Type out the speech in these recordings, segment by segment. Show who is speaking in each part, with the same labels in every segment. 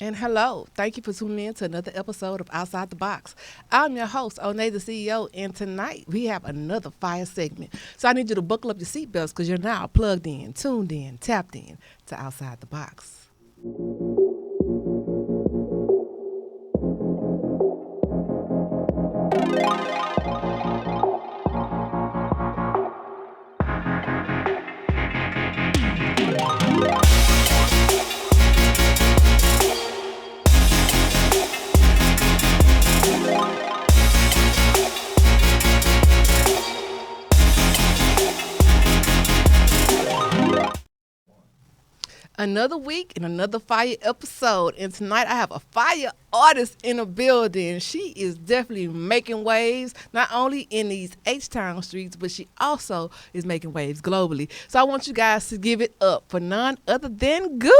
Speaker 1: And hello, thank you for tuning in to another episode of Outside the Box. I'm your host, Onney, the CEO, and tonight we have another fire segment. So I need you to buckle up your seatbelts because you're now plugged in, tuned in, tapped in to Outside the Box. Another week and another fire episode. And tonight I have a fire artist in the building. She is definitely making waves, not only in these H-Town streets, but she also is making waves globally. So I want you guys to give it up for none other than Guch.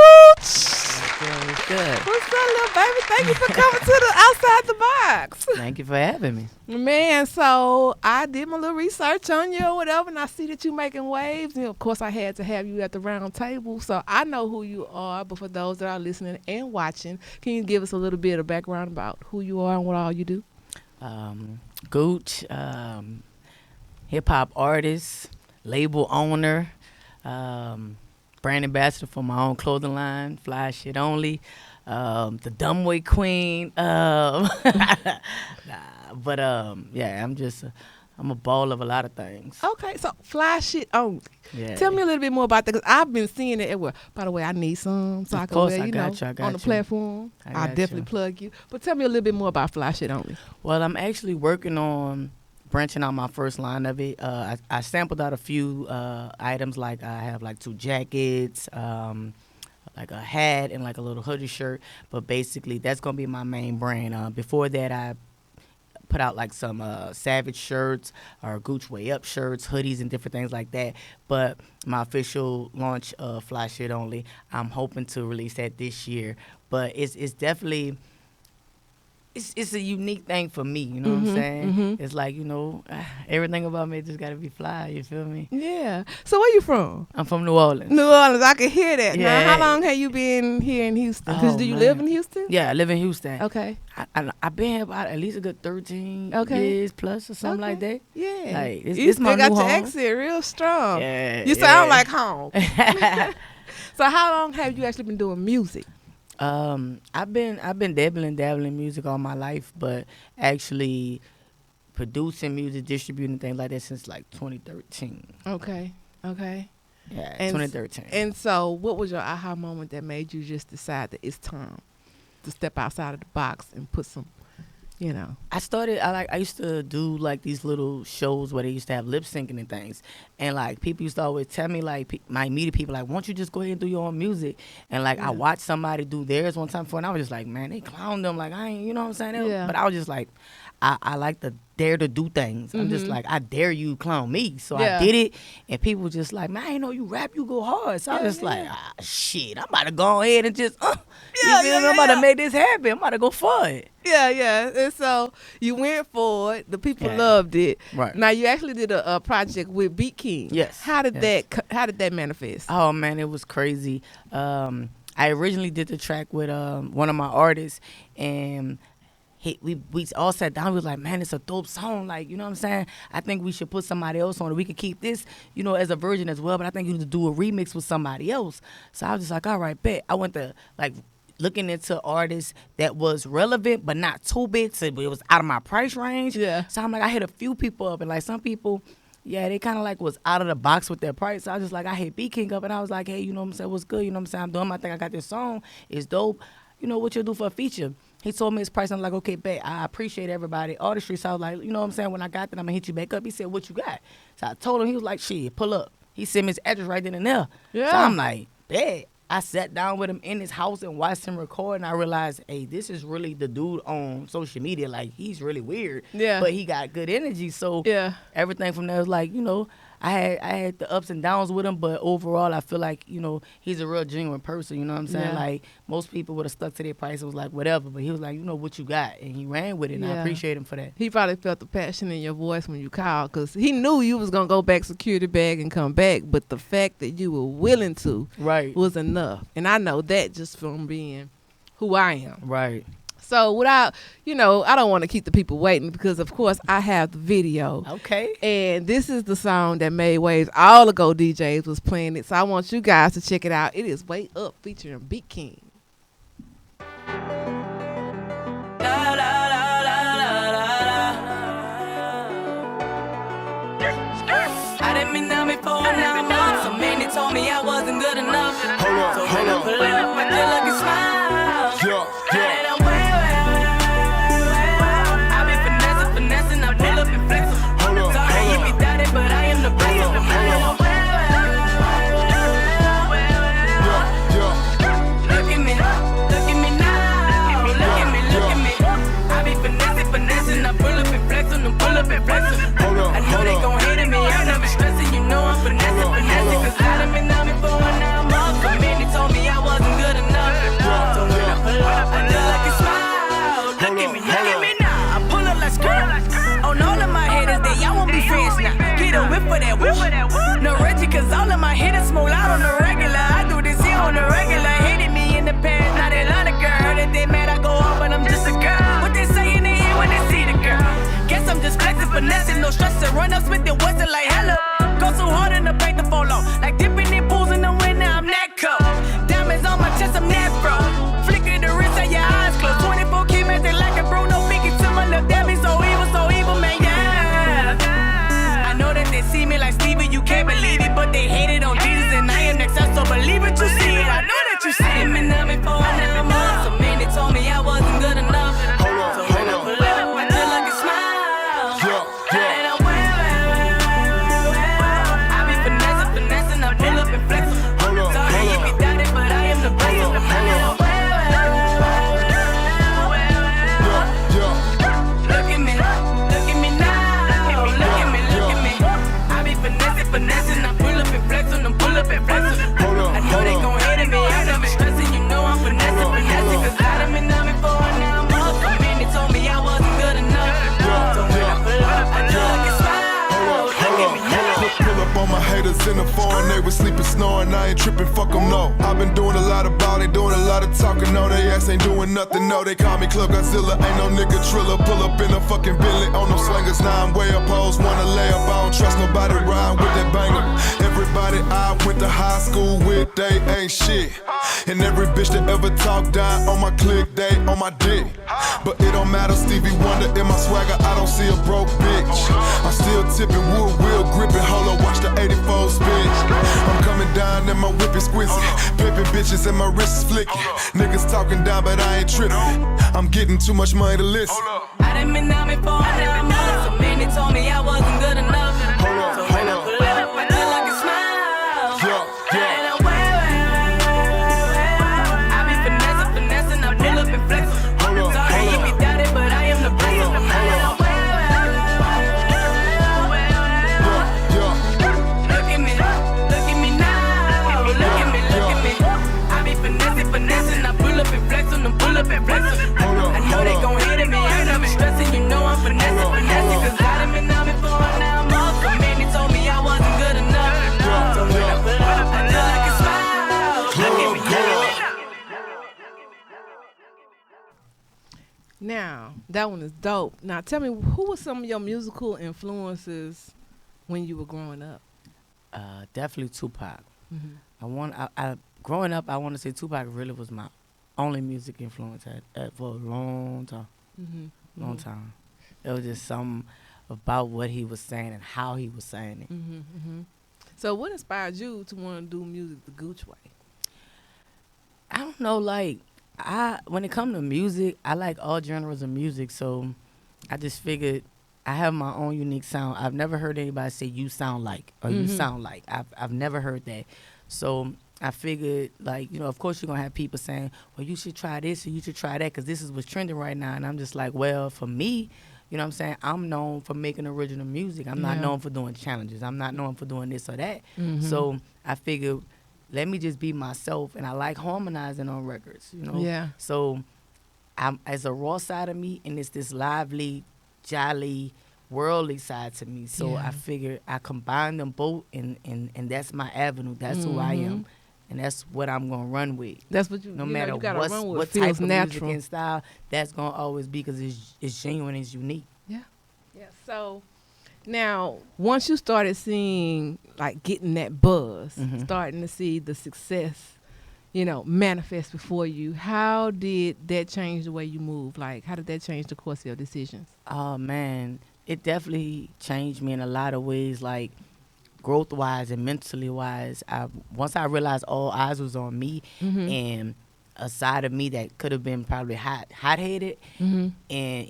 Speaker 2: It's good.
Speaker 1: What's up, little baby? Thank you for coming to the Outside the Box.
Speaker 2: Thank you for having me.
Speaker 1: Man, so I did my little research on you or whatever, and I see that you're making waves. And of course, I had to have you at the round table, so I know who you are. But for those that are listening and watching, can you give us a little bit of background about who you are and what all you do?
Speaker 2: Gooch, hip hop artist, label owner, brand ambassador for my own clothing line, Fly Shit Only, the Dumbway Queen. Yeah, I'm a ball of a lot of things.
Speaker 1: Okay, so fly shit only.
Speaker 2: Yeah.
Speaker 1: Tell me a little bit more about that, because I've been seeing it everywhere. By the way, I need some, so
Speaker 2: Of
Speaker 1: I can
Speaker 2: course,
Speaker 1: wear,
Speaker 2: I got
Speaker 1: on the
Speaker 2: you.
Speaker 1: platform.
Speaker 2: I
Speaker 1: I'll
Speaker 2: got
Speaker 1: definitely
Speaker 2: you.
Speaker 1: plug you. But tell me a little bit more about fly shit only.
Speaker 2: Well, I'm actually working on branching out my first line of it. I sampled out a few items, like I have like 2 jackets, like a hat, and like a little hoodie shirt. But basically, that's gonna be my main brand. Before that, I put out like some Savage shirts or Gooch Way Up shirts, hoodies, and different things like that. But my official launch of Fly Shit Only, I'm hoping to release that this year. But it's definitely it's a unique thing for me, you know what I'm saying? It's like, everything about me just gotta be fly, you feel me?
Speaker 1: Yeah. So where you from?
Speaker 2: I'm from New Orleans.
Speaker 1: New Orleans. I can hear that. Now,
Speaker 2: Yeah.
Speaker 1: how long have you been here in Houston? Because
Speaker 2: Oh,
Speaker 1: do you
Speaker 2: man.
Speaker 1: live in Houston?
Speaker 2: Yeah, I live in Houston.
Speaker 1: Okay.
Speaker 2: I've been here about at least a good 13
Speaker 1: Okay.
Speaker 2: years plus or something like that.
Speaker 1: Yeah.
Speaker 2: Like, it's
Speaker 1: You
Speaker 2: my
Speaker 1: still got
Speaker 2: new
Speaker 1: your
Speaker 2: home.
Speaker 1: accent real strong.
Speaker 2: Yeah,
Speaker 1: You sound
Speaker 2: yeah.
Speaker 1: like home. So how long have you actually been doing music?
Speaker 2: I've been dabbling in music all my life, but actually producing music, distributing things like that since like 2013.
Speaker 1: Okay.
Speaker 2: Yeah,
Speaker 1: And
Speaker 2: 2013.
Speaker 1: And so what was your aha moment that made you just decide that it's time to step outside of the box and put some,
Speaker 2: I used to do like these little shows where they used to have lip syncing and things, and like people used to always tell me, like, my immediate people, like, why don't you just go ahead and do your own music? And like
Speaker 1: Yeah.
Speaker 2: I watched somebody do theirs one time before, and I was just like, man, they clowned them, like, I ain't, you know what I'm saying?
Speaker 1: Yeah.
Speaker 2: But I was just like, I like to dare to do things. I'm just like, I dare you clown me. So
Speaker 1: Yeah.
Speaker 2: I did it, and people were just like, man, I ain't know you rap, you go hard. So I was just like, shit, I'm about to go ahead and just, you feel me? I'm about to make this happen. I'm about to go for it.
Speaker 1: Yeah. And so you went for it. The people
Speaker 2: Yeah.
Speaker 1: loved it.
Speaker 2: Right.
Speaker 1: Now you actually did a project with BeatKing.
Speaker 2: Yes,
Speaker 1: How did
Speaker 2: yes.
Speaker 1: that manifest?
Speaker 2: Oh man, it was crazy. I originally did the track with one of my artists, and we all sat down. We was like, man, it's a dope song. Like, you know what I'm saying? I think we should put somebody else on it. We could keep this, as a version as well. But I think you need to do a remix with somebody else. So I was just like, all right, bet. I went to like looking into artists that was relevant but not too big, so it was out of my price range.
Speaker 1: Yeah.
Speaker 2: So I'm like, I hit a few people up, and like some people, yeah, they kind of like was out of the box with their price. So I was just like, I hit BeatKing up, and I was like, hey, you know what I'm saying? What's good? You know what I'm saying? I'm doing my thing. I got this song. It's dope. You know what you'll do for a feature? He told me his price. I'm like, okay, bet. I appreciate everybody, artistry. So I was like, you know what I'm saying? When I got that, I'm gonna hit you back up. He said, what you got? So I told him. He was like, shit, pull up. He sent me his address right then and there.
Speaker 1: Yeah.
Speaker 2: So I'm like, bet. I sat down with him in his house and watched him record, and I realized, hey, this is really the dude on social media. Like, he's really weird.
Speaker 1: Yeah.
Speaker 2: But he got good energy. So
Speaker 1: Yeah.
Speaker 2: everything from there was like, I had the ups and downs with him, but overall I feel like, he's a real genuine person, you know what I'm saying?
Speaker 1: Yeah.
Speaker 2: Like, most people would have stuck to their price and was like, whatever, but he was like, what you got? And he ran with it, and I
Speaker 1: Yeah.
Speaker 2: appreciate him for that.
Speaker 1: He probably felt the passion in your voice when you called, because he knew you was going to go back security bag and come back, but the fact that you were willing to
Speaker 2: Right.
Speaker 1: was enough. And I know that just from being who who I am.
Speaker 2: Right.
Speaker 1: So without, I don't want to keep the people waiting because, of course, I have the video.
Speaker 2: Okay.
Speaker 1: And this is the song that made waves. All the Go DJs was playing it. So I want you guys to check it out. It is Way Up featuring BeatKing.
Speaker 3: I didn't mean that before 9 months. So many told me I wasn't good enough.
Speaker 4: Hold up,
Speaker 3: So
Speaker 4: hold
Speaker 3: when I
Speaker 4: up.
Speaker 3: pull up, I feel like a smile.
Speaker 4: Yeah.
Speaker 3: And I'm way. I be finessing, I pull up and flex 'em.
Speaker 4: Hold up,
Speaker 3: Sorry
Speaker 4: hold
Speaker 3: if
Speaker 4: up.
Speaker 3: you doubt it, but I am the best.
Speaker 4: Hold up, hold up.
Speaker 3: Look at me now. Look at me. I be finessing, I pull up and flex 'em, pull up and flex 'em.
Speaker 4: Hold up,
Speaker 3: I know
Speaker 4: hold
Speaker 3: they
Speaker 4: up.
Speaker 3: gon' hate me, I'm never stressing, you know I'm finessing,
Speaker 4: Hold up.
Speaker 3: cause I done been on me for 9 months. So many told me I wasn't good enough. So when I pull up, I feel like a smile. Look at me now, I pull up like skirt. On all of my haters, they y'all won't be friends now. Get a whip for that whoop. No Reggie, cause all of my hitters small out on the regular. I do this here on the regular. Hated me in the past, now they love the girl. Heard that they mad, I go hard, but I'm just a girl. What they say in the ear when they see the girl? Guess I'm just flexing, finessing, no stressing. Run up, Smith and Wesson like hello. Go so hard in the paint to fall off. Like dipping in pools in the winter, I'm that cold. Diamonds on my chest, I'm that bro. Flicker the wrist at your eyes closed. 24 keep acting like a bro. No biggie to my left, that be so evil, man, yeah. I know that they see me like Stevie, you can't believe it, but they hate it on Jesus, and I am next up, so believe it, you see it. I know that you see it. I ain't been on me for 9 months, so many told me I wasn't good enough.
Speaker 4: Hold up,
Speaker 3: So when I
Speaker 4: hold
Speaker 3: pull up, I feel like a smile.
Speaker 4: Yeah.
Speaker 3: And I'm I be finessing, I pull up and flex 'em.
Speaker 4: Hold up,
Speaker 3: Sorry
Speaker 4: hold
Speaker 3: if
Speaker 4: up.
Speaker 3: you doubt it, but I am the best.
Speaker 4: Hold up, hold up.
Speaker 3: Look at me now. I be finessing, I pull up and flex 'em,
Speaker 4: Hold up,
Speaker 3: I know they gon' hate me, I'm never stressing, you know I'm finessing, cause I done been on me for 9 months. So many told me I wasn't good enough. So when I pull up, I feel like a smile. Look at me now.
Speaker 4: Pull up on my haters in the foreign, they was sleeping, snoring, I ain't tripping, fuck them, no. I've been doing a lot of body, doing a lot of talking, no, they ass ain't doing nothing, no. They call me Club Godzilla, ain't no nigga Triller. Pull up in a fucking Bentley on them slingers, now I'm way up, hoes wanna lay up, I don't trust nobody, ride with that banger. Everybody I went to high school with, they ain't shit. And every bitch that ever talked down on my click, they on my dick. But it don't matter, Stevie Wonder in my swagger, I don't see a broke bitch. I'm still tipping wood, wheel gripping, hold up, watch the 84 spin. I'm coming down and my whip is squeezy. Pimping bitches and my wrist is flicking. Niggas talking down, but I ain't tripping. I'm getting too much money to listen.
Speaker 3: I done been on me for 9 months. So many told me I wasn't good enough.
Speaker 4: Hold up,
Speaker 3: So when I
Speaker 4: hold up.
Speaker 3: pull up, I feel like a smile.
Speaker 4: Yeah.
Speaker 3: And I'm I be finessing, I pull up and flex 'em.
Speaker 4: Hold up,
Speaker 3: Sorry
Speaker 4: hold
Speaker 3: if
Speaker 4: up.
Speaker 3: you doubt it, but I am the best.
Speaker 4: Hold up, hold up.
Speaker 3: Look at me now. I be finessing, I pull up and flex 'em,
Speaker 4: Hold up,
Speaker 3: I know they
Speaker 4: hold up.
Speaker 3: gon' hate me, I'm never stressing, you know I'm finessing,
Speaker 4: Hold up.
Speaker 3: cause I done been on me for 9 months. So many told me I wasn't good enough. So when I pull up, I feel like a smile. Look at me now.
Speaker 1: Now, that one is dope. Now, tell me, who were some of your musical influences when you were growing up?
Speaker 2: Definitely Tupac.
Speaker 1: Mm-hmm.
Speaker 2: Growing up, I want to say Tupac really was my only music influence for a long time.
Speaker 1: Mm-hmm.
Speaker 2: Long time. It was just something about what he was saying and how he was saying it.
Speaker 1: Mm-hmm. Mm-hmm. So, what inspired you to want to do music the Guch way?
Speaker 2: I don't know, like, when it comes to music, I like all genres of music, so I just figured I have my own unique sound. I've never heard anybody say you sound like or you sound like. I've never heard that. So I figured, like, you know, of course you're going to have people saying, well, you should try this or you should try that because this is what's trending right now. And I'm just like, well, for me, you know what I'm saying, I'm known for making original music. I'm not known for doing challenges. I'm not known for doing this or that. So I figured, let me just be myself. And I like harmonizing on records, you know.
Speaker 1: Yeah.
Speaker 2: So I'm as a raw side of me, and it's this lively, jolly, worldly side to me. So I figured I combine them both, and that's my avenue. That's who I am. and that's what I'm gonna run with.
Speaker 1: That's what
Speaker 2: no matter
Speaker 1: you gotta run with.
Speaker 2: what
Speaker 1: Feels
Speaker 2: type of
Speaker 1: natural.
Speaker 2: music and style, that's gonna always be because it's genuine, it's unique.
Speaker 1: Yeah. So now, once you started seeing, like, getting that buzz, starting to see the success, manifest before you, how did that change the way you move? Like, how did that change the course of your decisions?
Speaker 2: Oh man, it definitely changed me in a lot of ways, like growth wise and mentally wise. Once I realized all eyes was on me and a side of me that could have been probably hot-headed, and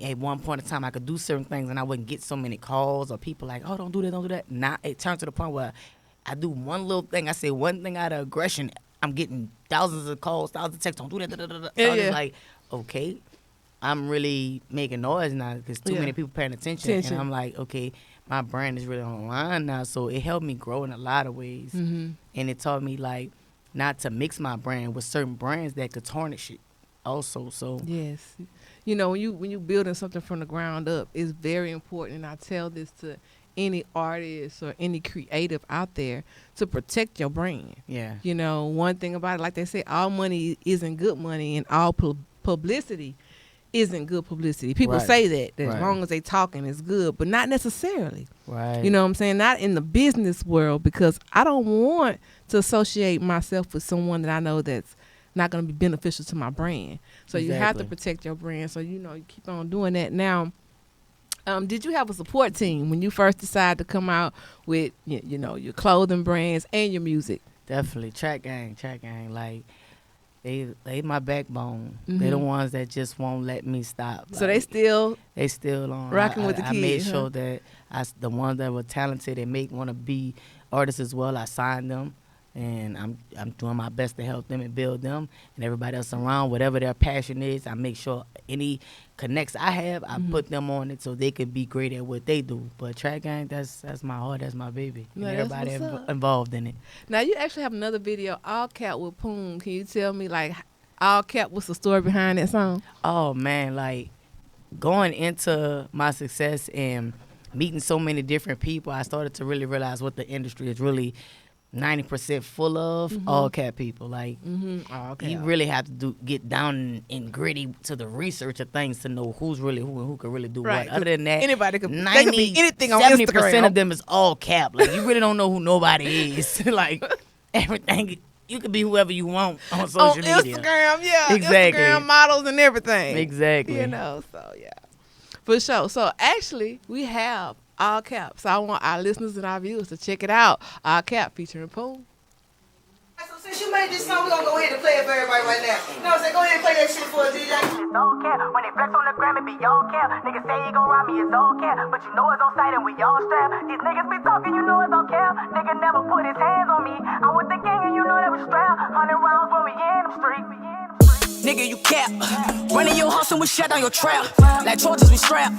Speaker 2: at one point in time I could do certain things and I wouldn't get so many calls or people like, oh, don't do that. Now it turned to the point where I do one little thing, I say one thing out of aggression, I'm getting thousands of calls, thousands of texts, don't do that. So I was like, okay, I'm really making noise now because too many people paying attention. And I'm like, okay, my brand is really online now. So it helped me grow in a lot of ways. And it taught me, like, not to mix my brand with certain brands that could tarnish it also. So
Speaker 1: yes, when you building something from the ground up, it's very important, and I tell this to any artist or any creative out there, to protect your brand.
Speaker 2: Yeah.
Speaker 1: One thing about it, like they say, all money isn't good money, and all publicity isn't good publicity. People say that as long as they talking it's good, but not necessarily.
Speaker 2: Right.
Speaker 1: You know what I'm saying? Not in the business world, because I don't want to associate myself with someone that I know that's not going to be beneficial to my brand. So you have to protect your brand. So you keep on doing that. Now, did you have a support team when you first decided to come out with your clothing brands and your music?
Speaker 2: Definitely. Track gang. Like, They my backbone. They the ones that just won't let me stop.
Speaker 1: So
Speaker 2: like,
Speaker 1: they still
Speaker 2: on
Speaker 1: rocking with the kids.
Speaker 2: I made sure that the ones that were talented and want to be artists as well, I signed them, and I'm doing my best to help them and build them, and everybody else around, whatever their passion is, I make sure any connects I have, I put them on it so they can be great at what they do. But Track Gang, that's my heart, that's my baby.
Speaker 1: No,
Speaker 2: and everybody involved in it.
Speaker 1: Now you actually have another video, All Cap with Poone. Can you tell me, like, All Cap, what's the story behind that song?
Speaker 2: Oh man, like, going into my success and meeting so many different people, I started to really realize what the industry is really 90% full of all cap people. Like, you really have to get down and gritty to the research of things to know who's really who and who can really do what. Other than that,
Speaker 1: anybody could be anything on 70% Instagram.
Speaker 2: 70% of them is all cap. Like, you really don't know who nobody is. Like, everything. You could be whoever you want on social media.
Speaker 1: On Instagram, yeah.
Speaker 2: Exactly.
Speaker 1: Instagram models and everything.
Speaker 2: Exactly.
Speaker 1: So yeah. For sure. So actually, we have All Cap. So I want our listeners and our viewers to check it out. All Cap featuring Poone.
Speaker 5: So since you made this song, we're gonna go ahead and play it for everybody right now. You know what I'm saying? Go ahead and play that shit for a DJ.
Speaker 3: It's all cap. When they flex on the gram, it be all cap. Niggas say he gon' rob me, it's all cap. But you know it's on sight and we all strapped. These niggas be talking, you know it's all cap. Nigga never put his hands on me. I'm with the gang and you know that we strapped. 100 rounds when we in them streets. Nigga, you cap. Running your house and we shut down your trap. Like torches, we strap.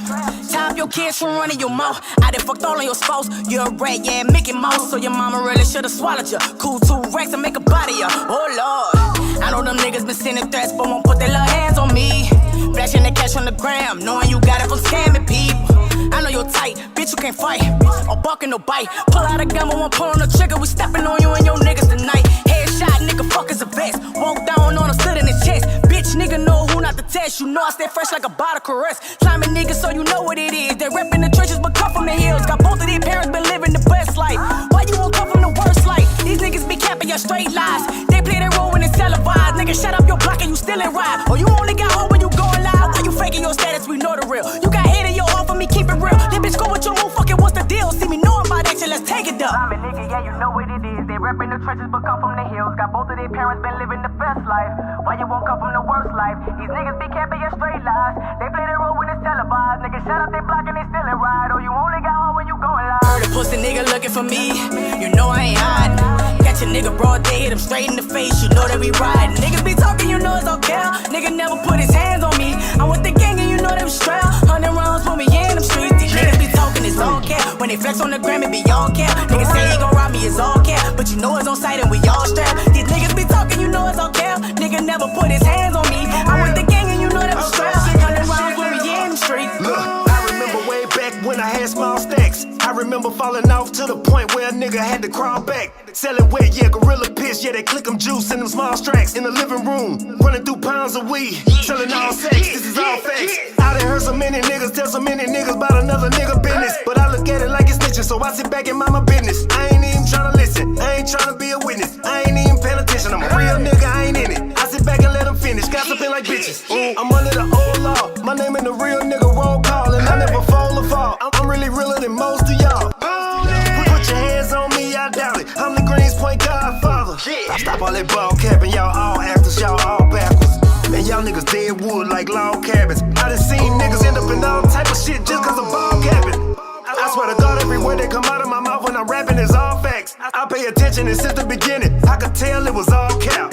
Speaker 3: Tie up your kids from running your mouth. I done fucked all of your spouse. You're a rat, yeah, Mickey Mouse. So your mama really should've swallowed you. Cool 2 racks and make a body of you. Oh Lord. I know them niggas been sending threats, but won't put their little hands on me. Flashing the cash on the gram, knowing you got it from scamming people. I know you're tight, bitch, you can't fight. Or barking no bite. Pull out a gun, but won't pull on the trigger. We stepping on you and your niggas tonight. Headshot, nigga, fuck is a vest. Walk down on him, stood in his chest. Bitch, nigga, know who not to test. You know I stay fresh like a bottle caress. Climbing niggas, so you know what it is. They reppin' the trenches, but come from the hills. Got both of their parents been living the best life. Why you won't come from the worst life? These niggas be capping your straight lies. They play their role when it's televised. Nigga, shut up your block and you still ain't ride. Or you only got home when you going live. Why you faking your status? We know the real. You got hate in your heart for me, keep it real. That bitch go with your move, fuck it, what's the deal? See me knowing about that shit, let's take it up. Climbing nigga, yeah, you know what it is. They reppin' the trenches, but come from the hills. Got both of their parents been living the best life. Why you won't come from the worst life? These niggas be capping your straight lies. They play their role when it's televised. Niggas shut up, they block and they still ain't ride. Or you only got home when you going live. Heard a pussy nigga looking for me. You know I ain't hiding. Catch a nigga broad day, hit him straight in the face. You know that we riding. Niggas be talking, you know it's okay. Nigga never put his hands on me. I'm with the gang and you know them strapped. 100 rounds when we in them streets. These niggas be talking, it's all cap. When they flex on the gram, it be all cap. Niggas say he gon' rob me, it's all cap. But you know it's on sight and we all strapped. These niggas be talking, you know it's all cap. Nigga never put his hands on me. I'm with the gang and you know them strapped. 100 rounds when we in them streets.
Speaker 6: Look, I remember way back when I had small stacks. I remember number falling off to the point where a nigga had to crawl back. Selling wet, yeah, gorilla piss, yeah, they click them juice in them small stacks. In the living room, running through pounds of weed, selling all sex, this is all facts. I done heard so many niggas tell so many niggas about another nigga business, but I look at it like it's snitching, so I sit back and mind my business. I ain't even tryna listen, I ain't tryna be a witness, I ain't even paying attention, I'm a real nigga, I ain't in it. I sit back and let them finish, gossiping like bitches. I'm under the old law, my name in the real nigga roll call, and I never fall or fall. I'm really realer than most of y'all. Put your hands on me, I doubt it. I'm the Greens Point Godfather. I stop all that ball capping, y'all all actors, y'all all backwards. Man, y'all niggas dead wood like log cabins. I done seen niggas end up in all type of shit just cause of ball capping. I swear to God, every word that come out of my mouth when I'm rapping is all facts. I pay attention and since the beginning, I could tell it was all cap.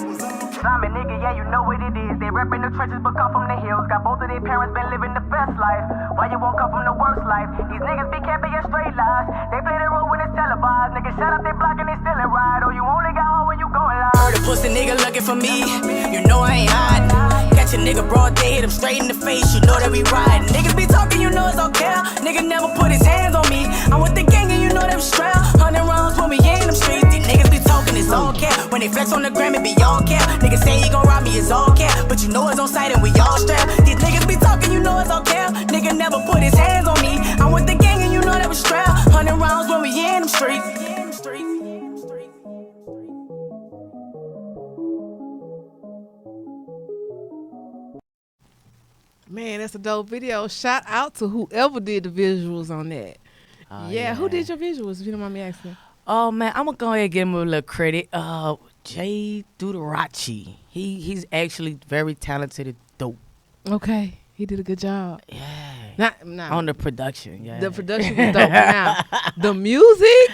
Speaker 3: Simon, nigga, yeah, you know what it is. They rap in the trenches but come from the hills. Got both of their parents been living the best life. Why you won't come from the worst life? These niggas be camping your straight lies. They play their role when it's televised. Niggas shut up, they block and they still it ride. Oh, you only got home when you going live. Heard a pussy nigga looking for me. You know I ain't hiding. Catch a nigga broad, they hit him straight in the face. You know that we riding. Niggas be talking, you know it's okay. Nigga never put his hands on me. I'm with the gang and you know them strap. 100 rounds when we in them streets. These niggas be talking, it's all cap. When they flex on the gram, it be all cap. Niggas say he gon' rob me, it's all cap. But you know it's on sight and we all strapped. These niggas be talking, you know it's all cap. Nigga never put his hands on me. I'm with the gang and you know that we strapped. 100 rounds when we in them streets.
Speaker 1: Man, that's a dope video. Shout out to whoever did the visuals on that. Yeah, who did your visuals, if you don't mind me asking?
Speaker 2: Oh man, I'm gonna go ahead and give him a little credit. Jay Dudarachi. He's actually very talented and dope.
Speaker 1: Okay, he did a good job.
Speaker 2: Yeah.
Speaker 1: Not
Speaker 2: on the production, yeah.
Speaker 1: The production was dope. Now, the music.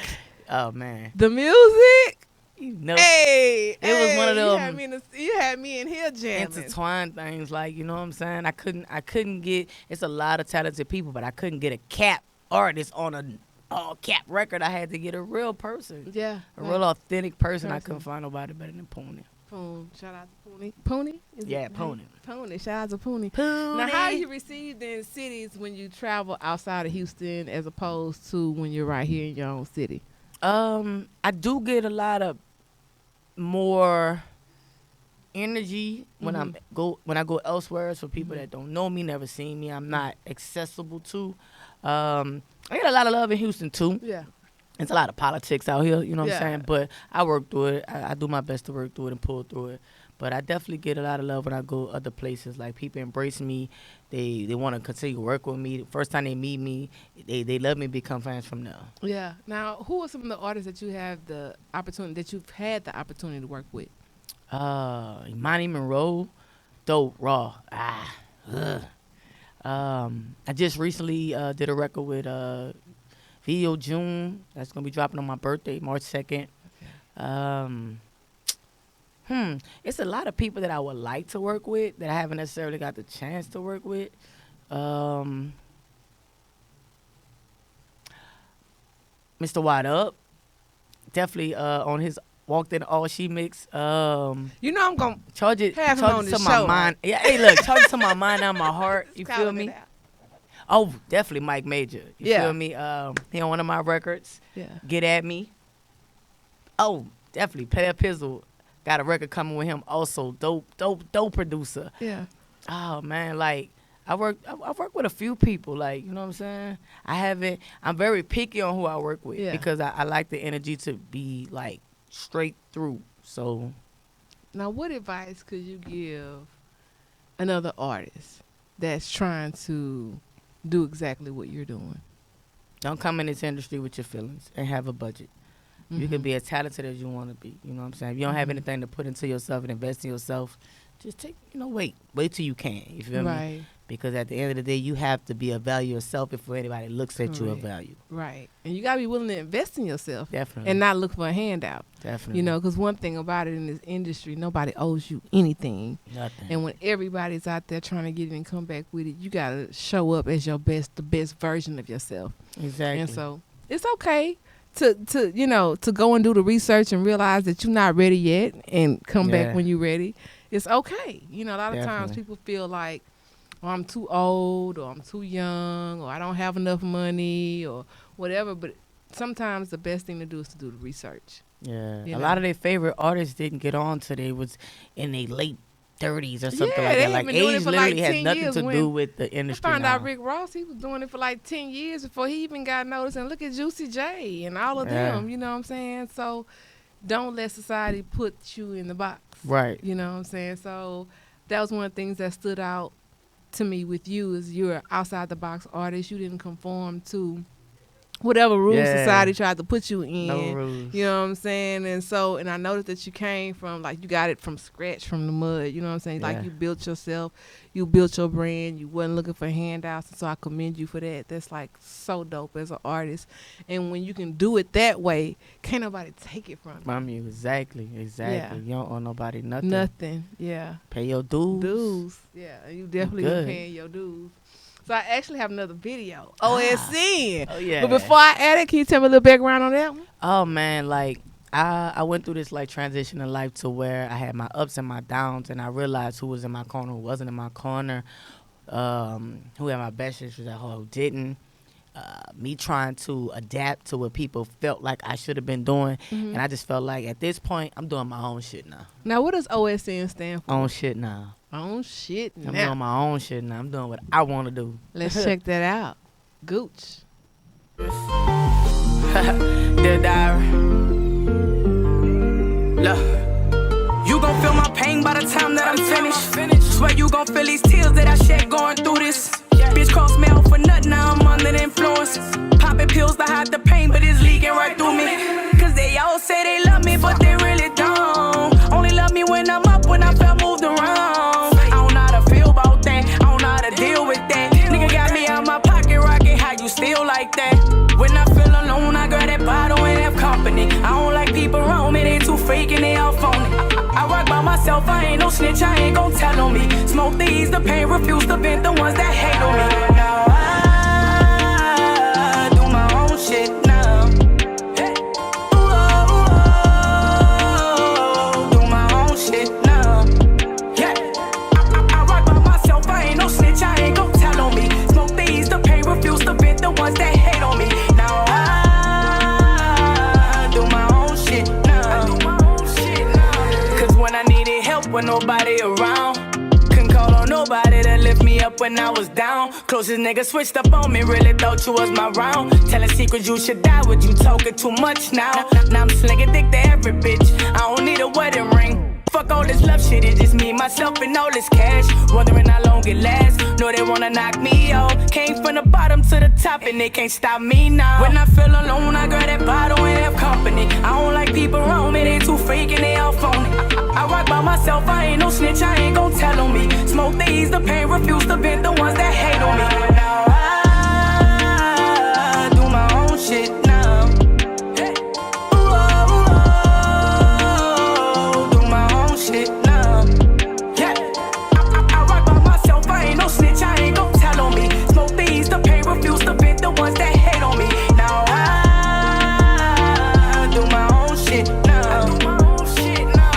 Speaker 2: Oh man.
Speaker 1: The music.
Speaker 2: You know,
Speaker 1: Hey,
Speaker 2: it was one of them.
Speaker 1: You had me in here jamming.
Speaker 2: Intertwined things, like, you know what I'm saying? I couldn't get. It's a lot of talented people, but I couldn't get a cap artist on a all cap record. I had to get a real person.
Speaker 1: Yeah.
Speaker 2: A real authentic person. I couldn't find nobody better than Poone.
Speaker 1: Poone. Shout out to Poone. Poone?
Speaker 2: Yeah, Poone.
Speaker 1: Poone. Shout out to Poone. Now, how are you received in cities when you travel outside of Houston as opposed to when you're right here in your own city?
Speaker 2: I do get a lot of more energy when I go elsewhere. For people that don't know me, never seen me, I'm not accessible to. I get a lot of love in Houston too.
Speaker 1: Yeah.
Speaker 2: It's a lot of politics out here, you know what I'm
Speaker 1: Yeah.
Speaker 2: saying? But I work through it. I do my best to work through it and pull through it. But I definitely get a lot of love when I go other places. Like, people embrace me. They want to continue to work with me. The first time they meet me, they love me, become fans from now.
Speaker 1: Yeah. Now, who are some of the artists that you have the opportunity, that you've had the opportunity to work with?
Speaker 2: Imani Monroe, dope, raw. I just recently did a record with Video June. That's gonna be dropping on my birthday, March 2nd. It's a lot of people that I would like to work with that I haven't necessarily got the chance to work with. Mr. Wide Up, definitely on his Walked In All She Mix.
Speaker 1: You know I'm gonna
Speaker 2: charge it
Speaker 1: have him on the
Speaker 2: to
Speaker 1: show.
Speaker 2: my mind. Yeah, hey, look, charge it to my mind and my heart. You feel me? Oh, definitely Mike Major. You feel me? He on one of my records.
Speaker 1: Yeah.
Speaker 2: Get At Me. Oh, definitely. Player Pizzle. Got a record coming with him also. Dope producer.
Speaker 1: Yeah.
Speaker 2: Oh man, like I work with a few people, like, you know what I'm saying? I'm very picky on who I work with because I like the energy to be like straight through. So
Speaker 1: now, what advice could you give another artist that's trying to do exactly what you're doing?
Speaker 2: Don't come in this industry with your feelings and have a budget. You can be as talented as you want to be. You know what I'm saying? If you don't have anything to put into yourself and invest in yourself, just wait till you can. You feel me? Because at the end of the day, you have to be a value yourself before anybody looks at you a value. Right.
Speaker 1: And you got to be willing to invest in yourself.
Speaker 2: Definitely.
Speaker 1: And not look for a handout.
Speaker 2: Definitely.
Speaker 1: You know, because one thing about it in this industry, nobody owes you anything.
Speaker 2: Nothing.
Speaker 1: And when everybody's out there trying to get it and come back with it, you got to show up as the best version of yourself.
Speaker 2: Exactly.
Speaker 1: And so it's okay to go and do the research and realize that you're not ready yet and come back when you're ready. It's okay. You know, a lot of times people feel like, oh, I'm too old, or I'm too young, or I don't have enough money, or whatever. But sometimes the best thing to do is to do the research.
Speaker 2: Yeah,
Speaker 1: You
Speaker 2: a
Speaker 1: know?
Speaker 2: lot of their favorite artists didn't get on till they was in their late 30s or something
Speaker 1: Yeah,
Speaker 2: like
Speaker 1: they
Speaker 2: that. Like
Speaker 1: been doing it
Speaker 2: age
Speaker 1: for
Speaker 2: literally
Speaker 1: like
Speaker 2: has
Speaker 1: 10
Speaker 2: nothing
Speaker 1: years
Speaker 2: to
Speaker 1: when
Speaker 2: do with the
Speaker 1: I
Speaker 2: industry
Speaker 1: found
Speaker 2: now.
Speaker 1: out Rick Ross, he was doing it for like 10 years before he even got noticed. And look at Juicy J and all of
Speaker 2: Yeah.
Speaker 1: them, you know what I'm saying? So don't let society put you in the box.
Speaker 2: Right.
Speaker 1: You know what I'm saying? So that was one of the things that stood out to me with you is you're an outside the box artist. You didn't conform to whatever rules
Speaker 2: Yeah.
Speaker 1: society tried to put you in.
Speaker 2: No rules.
Speaker 1: You know what I'm saying? And I noticed that you came from, like, you got it from scratch, from the mud. You know what I'm saying? Like,
Speaker 2: Yeah.
Speaker 1: you built yourself. You built your brand. You wasn't looking for handouts. And so I commend you for that. That's, like, so dope as an artist. And when you can do it that way, can't nobody take it from you.
Speaker 2: From you, exactly.
Speaker 1: Yeah.
Speaker 2: You don't owe nobody nothing.
Speaker 1: Nothing. Yeah.
Speaker 2: Pay your dues.
Speaker 1: Dues. Yeah. You definitely
Speaker 2: good.
Speaker 1: been paying your dues. So I actually have another video. OSN.
Speaker 2: Oh yeah.
Speaker 1: But before I add it, can you tell me a little background on that one?
Speaker 2: Oh man, like I went through this like transition in life to where I had my ups and my downs, and I realized who was in my corner, who wasn't in my corner, who had my best interests at heart, who didn't. Me trying to adapt to what people felt like I should have been doing, and I just felt like at this point I'm doing my own shit now.
Speaker 1: Now, what does OSN stand for?
Speaker 2: Own shit now.
Speaker 1: Own shit
Speaker 2: I'm
Speaker 1: now.
Speaker 2: doing my own shit now. I'm doing what I want to do.
Speaker 1: Let's check that out. Gooch.
Speaker 3: Dear diary. Look, you gon' feel my pain by the time that I'm finished. Swear you gon' feel these tears that I shed going through this. Bitch cross me out for nothing, now I'm under the influence. Popping pills to hide the pain, but it's leaking right through me. Cause they all say they love me, but they really don't. Only love me when I'm up, when I felt moved around. I don't know how to feel about that, I don't know how to deal with that. Nigga got me out my pocket, rockin', how you still like that? When I feel alone, I grab that bottle and have company. I don't like people around me, they too fake and they all phony. I rock by myself, I ain't no snitch, I ain't gon' tell on me. Smoke the ease, the pain, refuse to vent the ones that hate on me. Now I do my own shit now. Do my own shit now. Yeah, I rock by myself, I ain't no snitch, I ain't gon' tell on me. Smoke the ease, the pain, refuse to vent the ones that hate on me. Now I do my own shit now. Cause when I needed help, when nobody around, couldn't call on nobody to lift me up when I was down. Closest nigga switched up on me, really thought you was my round. Telling secrets you should die, would you talking too much now? Now I'm slinging dick to every bitch, I don't need a wedding ring. Fuck all this love shit, it's just me, myself, and all this cash. Wondering how long it lasts, know they wanna knock me off. Came from the bottom to the top and they can't stop me now. When I feel alone, I grab that bottle and have company. I don't like people around me, they too fake and they all phony. I rock by myself, I ain't no snitch, I ain't gon' tell on me. Smoke the ease, the pain, refuse to vent the ones that hate on me. Now I do my own shit now. Do my own shit now. Yeah, I rock by myself, I ain't no snitch, I ain't gon' tell on me. Smoke the ease, the pain, refuse to vent the ones that hate on me. Now I do my own shit now. Do my own shit now.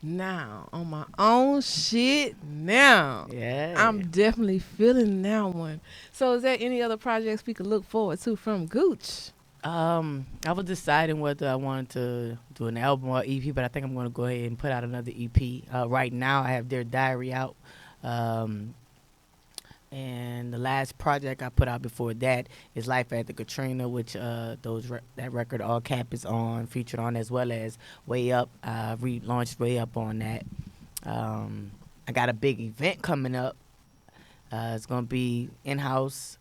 Speaker 1: Now, on my own shit now.
Speaker 2: Yeah.
Speaker 1: I'm definitely feeling that one. So is there any other projects we could look forward to from Gooch?
Speaker 2: I was deciding whether I wanted to do an album or EP, but I think I'm going to go ahead and put out another EP. Right now, I have Their Diary out. And the last project I put out before that is Life After Katrina, which that record All Cap is on, featured on, as well as Way Up. I relaunched Way Up on that. I got a big event coming up. It's going to be in-house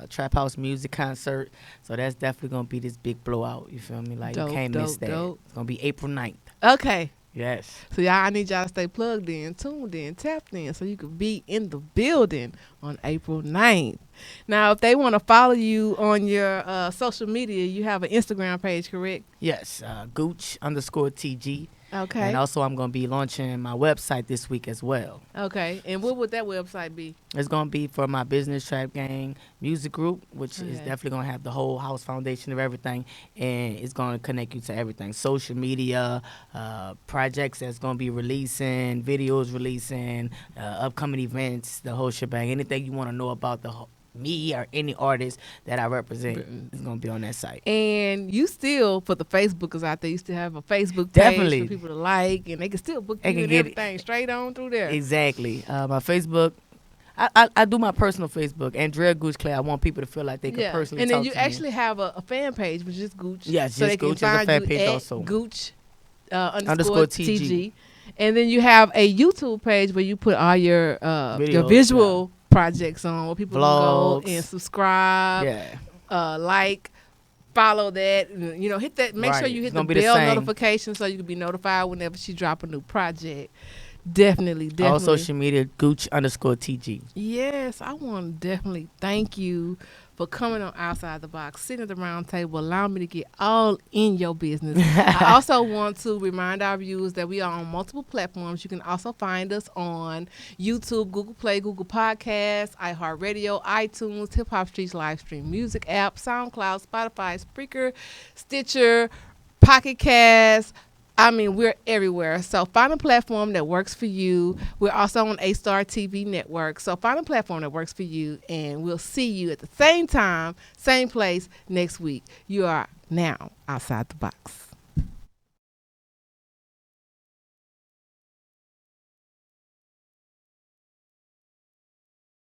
Speaker 2: trap house music concert. So that's definitely going to be this big blowout. You feel me? Like,
Speaker 1: Dope,
Speaker 2: you can't miss
Speaker 1: dope,
Speaker 2: that.
Speaker 1: dope.
Speaker 2: It's going to be April 9th.
Speaker 1: Okay.
Speaker 2: Yes.
Speaker 1: So y'all, I need y'all to stay plugged in, tuned in, tapped in, so you could be in the building on April 9th. Now, if they want to follow you on your social media, you have an Instagram page, correct?
Speaker 2: Yes. Guch _TG.
Speaker 1: Okay.
Speaker 2: And also, I'm going to be launching my website this week as well.
Speaker 1: Okay. And what would that website be?
Speaker 2: It's going to be for my business Trap Gang music group, which is
Speaker 1: Okay.
Speaker 2: definitely going to have the whole house foundation of everything. And it's going to connect you to everything. Social media, projects that's going to be releasing, videos releasing, upcoming events, the whole shebang. Anything you want to know about me or any artist that I represent is going to be on that site.
Speaker 1: And you still, for the Facebookers out there, you still have a Facebook page
Speaker 2: Definitely.
Speaker 1: for people to like, and they can still book
Speaker 2: They
Speaker 1: you
Speaker 2: can
Speaker 1: and
Speaker 2: get
Speaker 1: everything straight on through there.
Speaker 2: Exactly. My Facebook, I do my personal Facebook. Andrea Guch Clay. I want people to feel like they can personally
Speaker 1: and then
Speaker 2: talk
Speaker 1: you
Speaker 2: to me.
Speaker 1: actually have a fan page, which is Gooch.
Speaker 2: Yes,
Speaker 1: so they
Speaker 2: just
Speaker 1: can
Speaker 2: Gooch is a
Speaker 1: find
Speaker 2: fan
Speaker 1: you
Speaker 2: page
Speaker 1: at
Speaker 2: also.
Speaker 1: Gooch
Speaker 2: Underscore
Speaker 1: TG.
Speaker 2: TG.
Speaker 1: And then you have a YouTube page where you put all your
Speaker 2: Videos,
Speaker 1: visual projects on, where people
Speaker 2: Vlogs.
Speaker 1: can go and subscribe,
Speaker 2: Yeah.
Speaker 1: like, follow that, hit that. Make sure
Speaker 2: Right.
Speaker 1: you hit
Speaker 2: It's
Speaker 1: the
Speaker 2: gonna be the
Speaker 1: bell
Speaker 2: same.
Speaker 1: notification so you can be notified whenever she drop a new project. Definitely.
Speaker 2: All social media, Gooch_TG.
Speaker 1: Yes, I want to definitely thank you for coming on Outside the Box, sitting at the round table, allowing me to get all in your business. I also want to remind our viewers that we are on multiple platforms. You can also find us on YouTube, Google Play, Google Podcasts, iHeartRadio, iTunes, Hip Hop Streets live stream music app, SoundCloud, Spotify, Spreaker, Stitcher, Pocket Cast. I mean, we're everywhere. So find a platform that works for you. We're also on A-Star TV Network. So find a platform that works for you, and we'll see you at the same time, same place next week. You are now Outside the Box.